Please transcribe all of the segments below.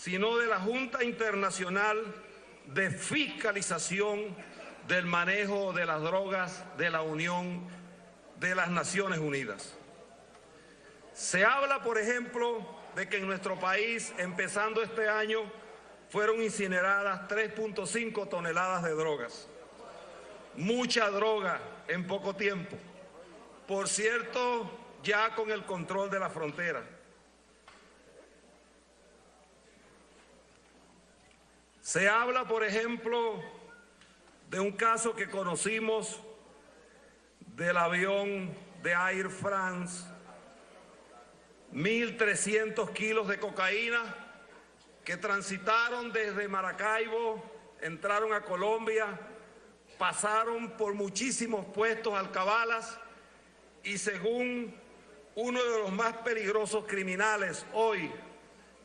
sino de la Junta Internacional de Fiscalización del Manejo de las Drogas de la Unión de las Naciones Unidas. Se habla, por ejemplo, de que en nuestro país, empezando este año, fueron incineradas 3.5 toneladas de drogas. Mucha droga en poco tiempo. Por cierto, ya con el control de la frontera. Se habla, por ejemplo, de un caso que conocimos del avión de Air France, 1.300 kilos de cocaína que transitaron desde Maracaibo, entraron a Colombia, pasaron por muchísimos puestos alcabalas y según uno de los más peligrosos criminales hoy,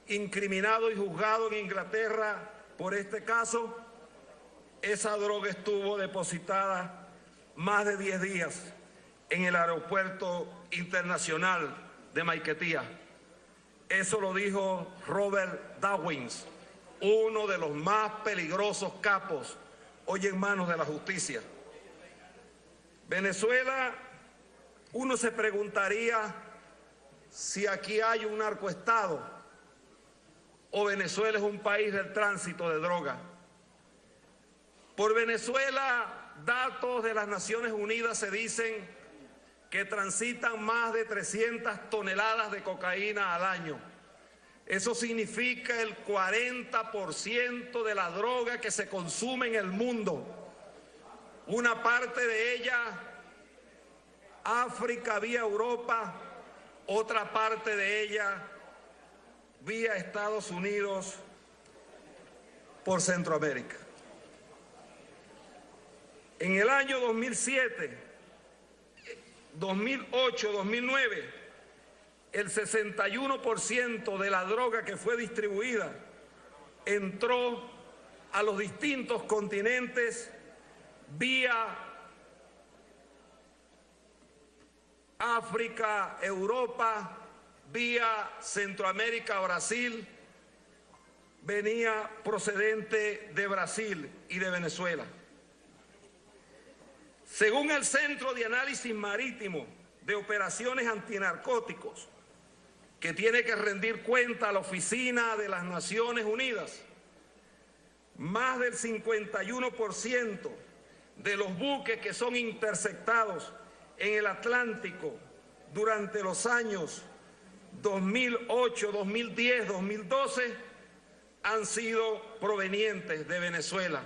incriminado y juzgado en Inglaterra por este caso, esa droga estuvo depositada más de 10 días en el aeropuerto internacional de Maiquetía. Eso lo dijo Robert Dawkins, uno de los más peligrosos capos hoy en manos de la justicia. Venezuela, uno se preguntaría si aquí hay un narcoestado o Venezuela es un país del tránsito de droga. Por Venezuela, datos de las Naciones Unidas se dicen que transitan más de 300 toneladas de cocaína al año. Eso significa el 40% de la droga que se consume en el mundo. Una parte de ella, África vía Europa, otra parte de ella vía Estados Unidos por Centroamérica. En el año 2007, 2008, 2009, el 61% de la droga que fue distribuida entró a los distintos continentes vía África, Europa, vía Centroamérica, Brasil, venía procedente de Brasil y de Venezuela. Según el Centro de Análisis Marítimo de Operaciones Antinarcóticos, que tiene que rendir cuenta a la Oficina de las Naciones Unidas, más del 51% de los buques que son interceptados en el Atlántico durante los años 2008, 2010, 2012 han sido provenientes de Venezuela.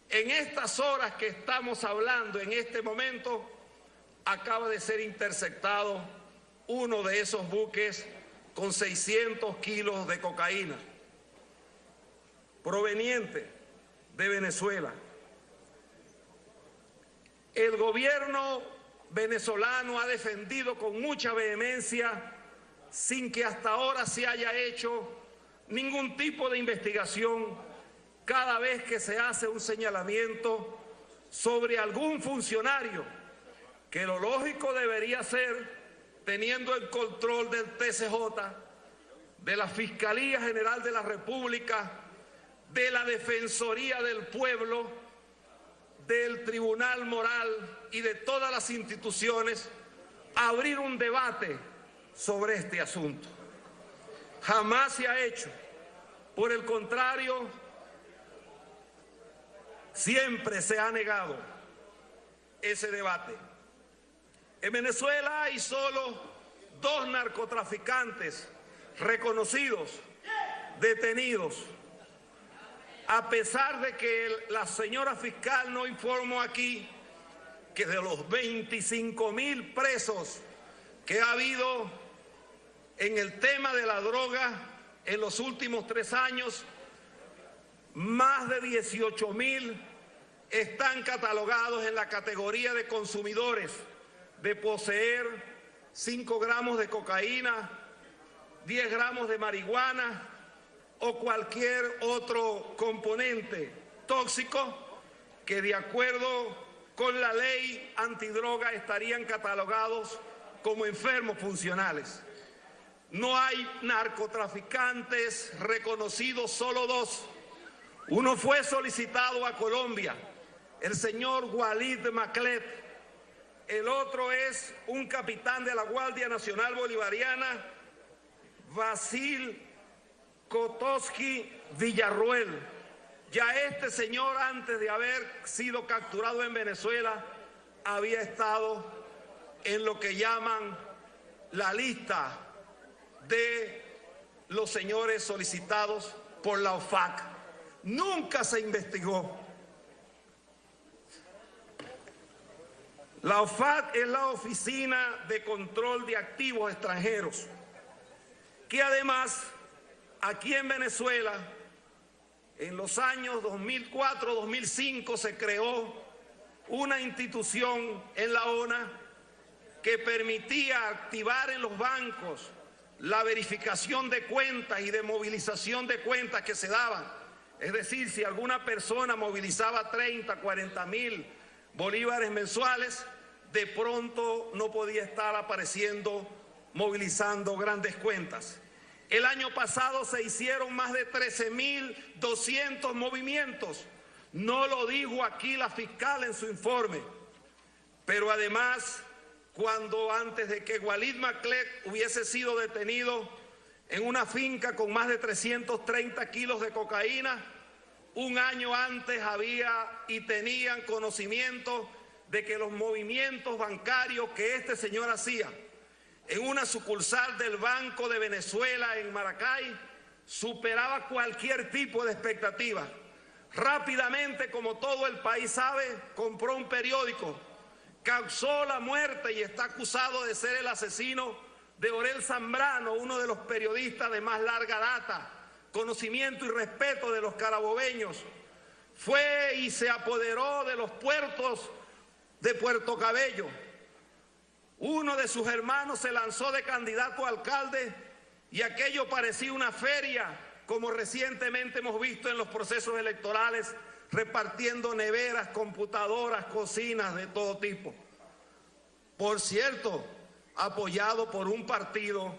En estas horas que estamos hablando, en este momento, acaba de ser interceptado uno de esos buques con 600 kilos de cocaína, proveniente de Venezuela. El gobierno venezolano ha defendido con mucha vehemencia, sin que hasta ahora se haya hecho ningún tipo de investigación, cada vez que se hace un señalamiento sobre algún funcionario, que lo lógico debería ser, teniendo el control del TCJ, de la Fiscalía General de la República, de la Defensoría del Pueblo, del Tribunal Moral y de todas las instituciones, abrir un debate sobre este asunto. Jamás se ha hecho. Por el contrario, siempre se ha negado ese debate. En Venezuela hay solo 2 narcotraficantes reconocidos, detenidos, a pesar de que la señora fiscal no informó aquí que de los 25.000 presos que ha habido en el tema de la droga en los últimos 3 años, más de 18.000 están catalogados en la categoría de consumidores, de poseer 5 gramos de cocaína, 10 gramos de marihuana o cualquier otro componente tóxico que de acuerdo con la ley antidroga estarían catalogados como enfermos funcionales. no hay narcotraficantes reconocidos, solo dos. Uno fue solicitado a Colombia, el señor Walid Maclet. El otro es un capitán de la Guardia Nacional Bolivariana, Vasil Kotoski Villarruel. Ya este señor, antes de haber sido capturado en Venezuela, había estado en lo que llaman la lista de los señores solicitados por la OFAC. Nunca se investigó. La OFAC es la Oficina de Control de Activos Extranjeros, que además aquí en Venezuela, en los años 2004-2005 se creó una institución en la ONA que permitía activar en los bancos la verificación de cuentas y de movilización de cuentas que se daban. Es decir, si alguna persona movilizaba 30, 40 mil bolívares mensuales, de pronto no podía estar apareciendo movilizando grandes cuentas. El año pasado se hicieron más de 13.200 movimientos. No lo dijo aquí la fiscal en su informe, pero además, cuando antes de que Walid Maclet hubiese sido detenido en una finca con más de 330 kilos de cocaína, un año antes había y tenían conocimiento de que los movimientos bancarios que este señor hacía en una sucursal del Banco de Venezuela en Maracay superaba cualquier tipo de expectativa. Rápidamente, como todo el país sabe, compró un periódico, causó la muerte y está acusado de ser el asesino de Orel Zambrano, uno de los periodistas de más larga data, conocimiento y respeto de los carabobeños. Fue y se apoderó de los puertos de Puerto Cabello. Uno de sus hermanos se lanzó de candidato a alcalde y aquello parecía una feria, como recientemente hemos visto en los procesos electorales, repartiendo neveras, computadoras, cocinas de todo tipo. Por cierto, apoyado por un partido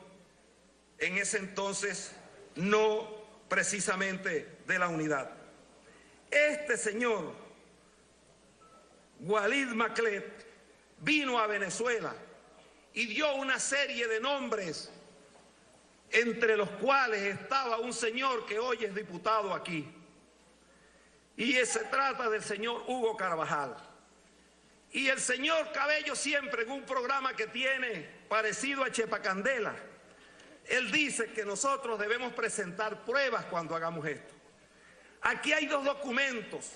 en ese entonces no precisamente de la unidad. Este señor, Walid Maclet, vino a Venezuela y dio una serie de nombres, entre los cuales estaba un señor que hoy es diputado aquí. Y se trata del señor Hugo Carvajal. Y el señor Cabello siempre en un programa que tiene parecido a Chepacandela, él dice que nosotros debemos presentar pruebas cuando hagamos esto. Aquí hay dos documentos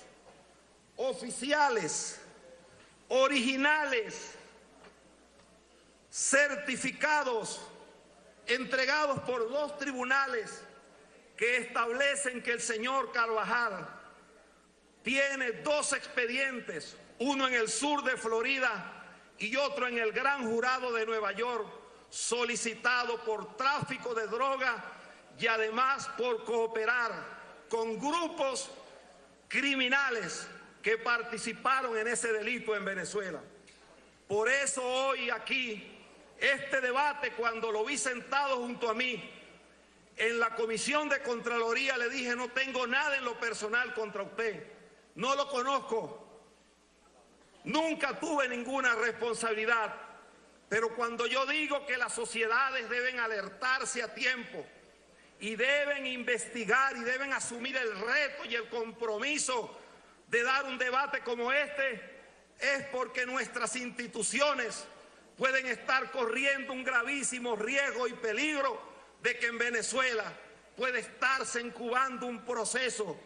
oficiales, originales, certificados, entregados por dos tribunales que establecen que el señor Carvajal tiene dos expedientes, uno en el sur de Florida y otro en el Gran Jurado de Nueva York, solicitado por tráfico de droga y además por cooperar con grupos criminales que participaron en ese delito en Venezuela. Por eso hoy aquí, este debate, cuando lo vi sentado junto a mí en la Comisión de Contraloría, le dije: no tengo nada en lo personal contra usted, no lo conozco, nunca tuve ninguna responsabilidad, pero cuando yo digo que las sociedades deben alertarse a tiempo y deben investigar y deben asumir el reto y el compromiso de dar un debate como este, es porque nuestras instituciones pueden estar corriendo un gravísimo riesgo y peligro de que en Venezuela puede estarse incubando un proceso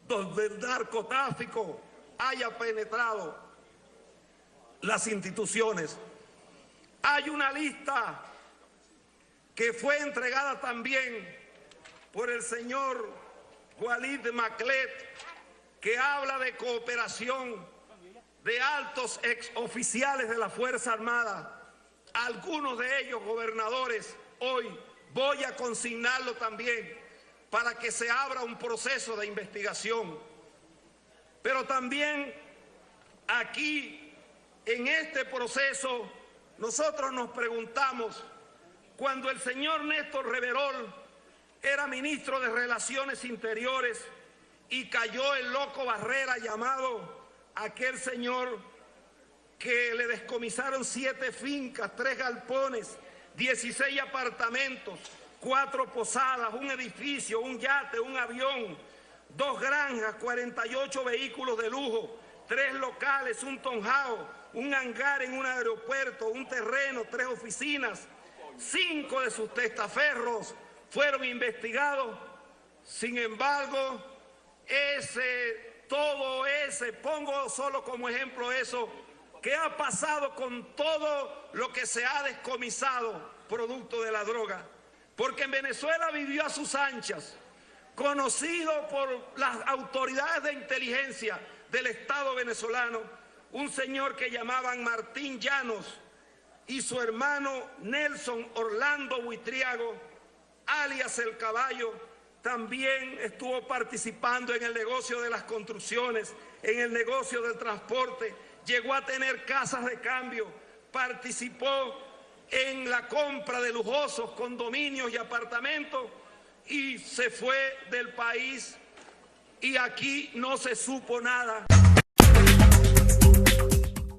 donde el narcotráfico haya penetrado las instituciones. Hay una lista que fue entregada también por el señor Walid Maclet, que habla de cooperación de altos exoficiales de la Fuerza Armada, algunos de ellos gobernadores. Hoy voy a consignarlo también para que se abra un proceso de investigación. Pero también aquí, en este proceso, nosotros nos preguntamos cuando el señor Néstor Reverol era ministro de Relaciones Interiores y cayó el loco Barrera, llamado aquel señor que le descomisaron 7 fincas, 3 galpones, 16 apartamentos, 4 posadas, un edificio, un yate, un avión, 2 granjas, 48 vehículos de lujo, 3 locales, un townhouse, un hangar en un aeropuerto, un terreno, 3 oficinas, 5 de sus testaferros fueron investigados. Sin embargo, pongo solo como ejemplo eso, ¿qué ha pasado con todo lo que se ha descomisado producto de la droga? Porque en Venezuela vivió a sus anchas, conocido por las autoridades de inteligencia del Estado venezolano, un señor que llamaban Martín Llanos y su hermano Nelson Orlando Buitriago, alias El Caballo, también estuvo participando en el negocio de las construcciones, en el negocio del transporte, llegó a tener casas de cambio, participó en la compra de lujosos condominios y apartamentos y se fue del país y aquí no se supo nada.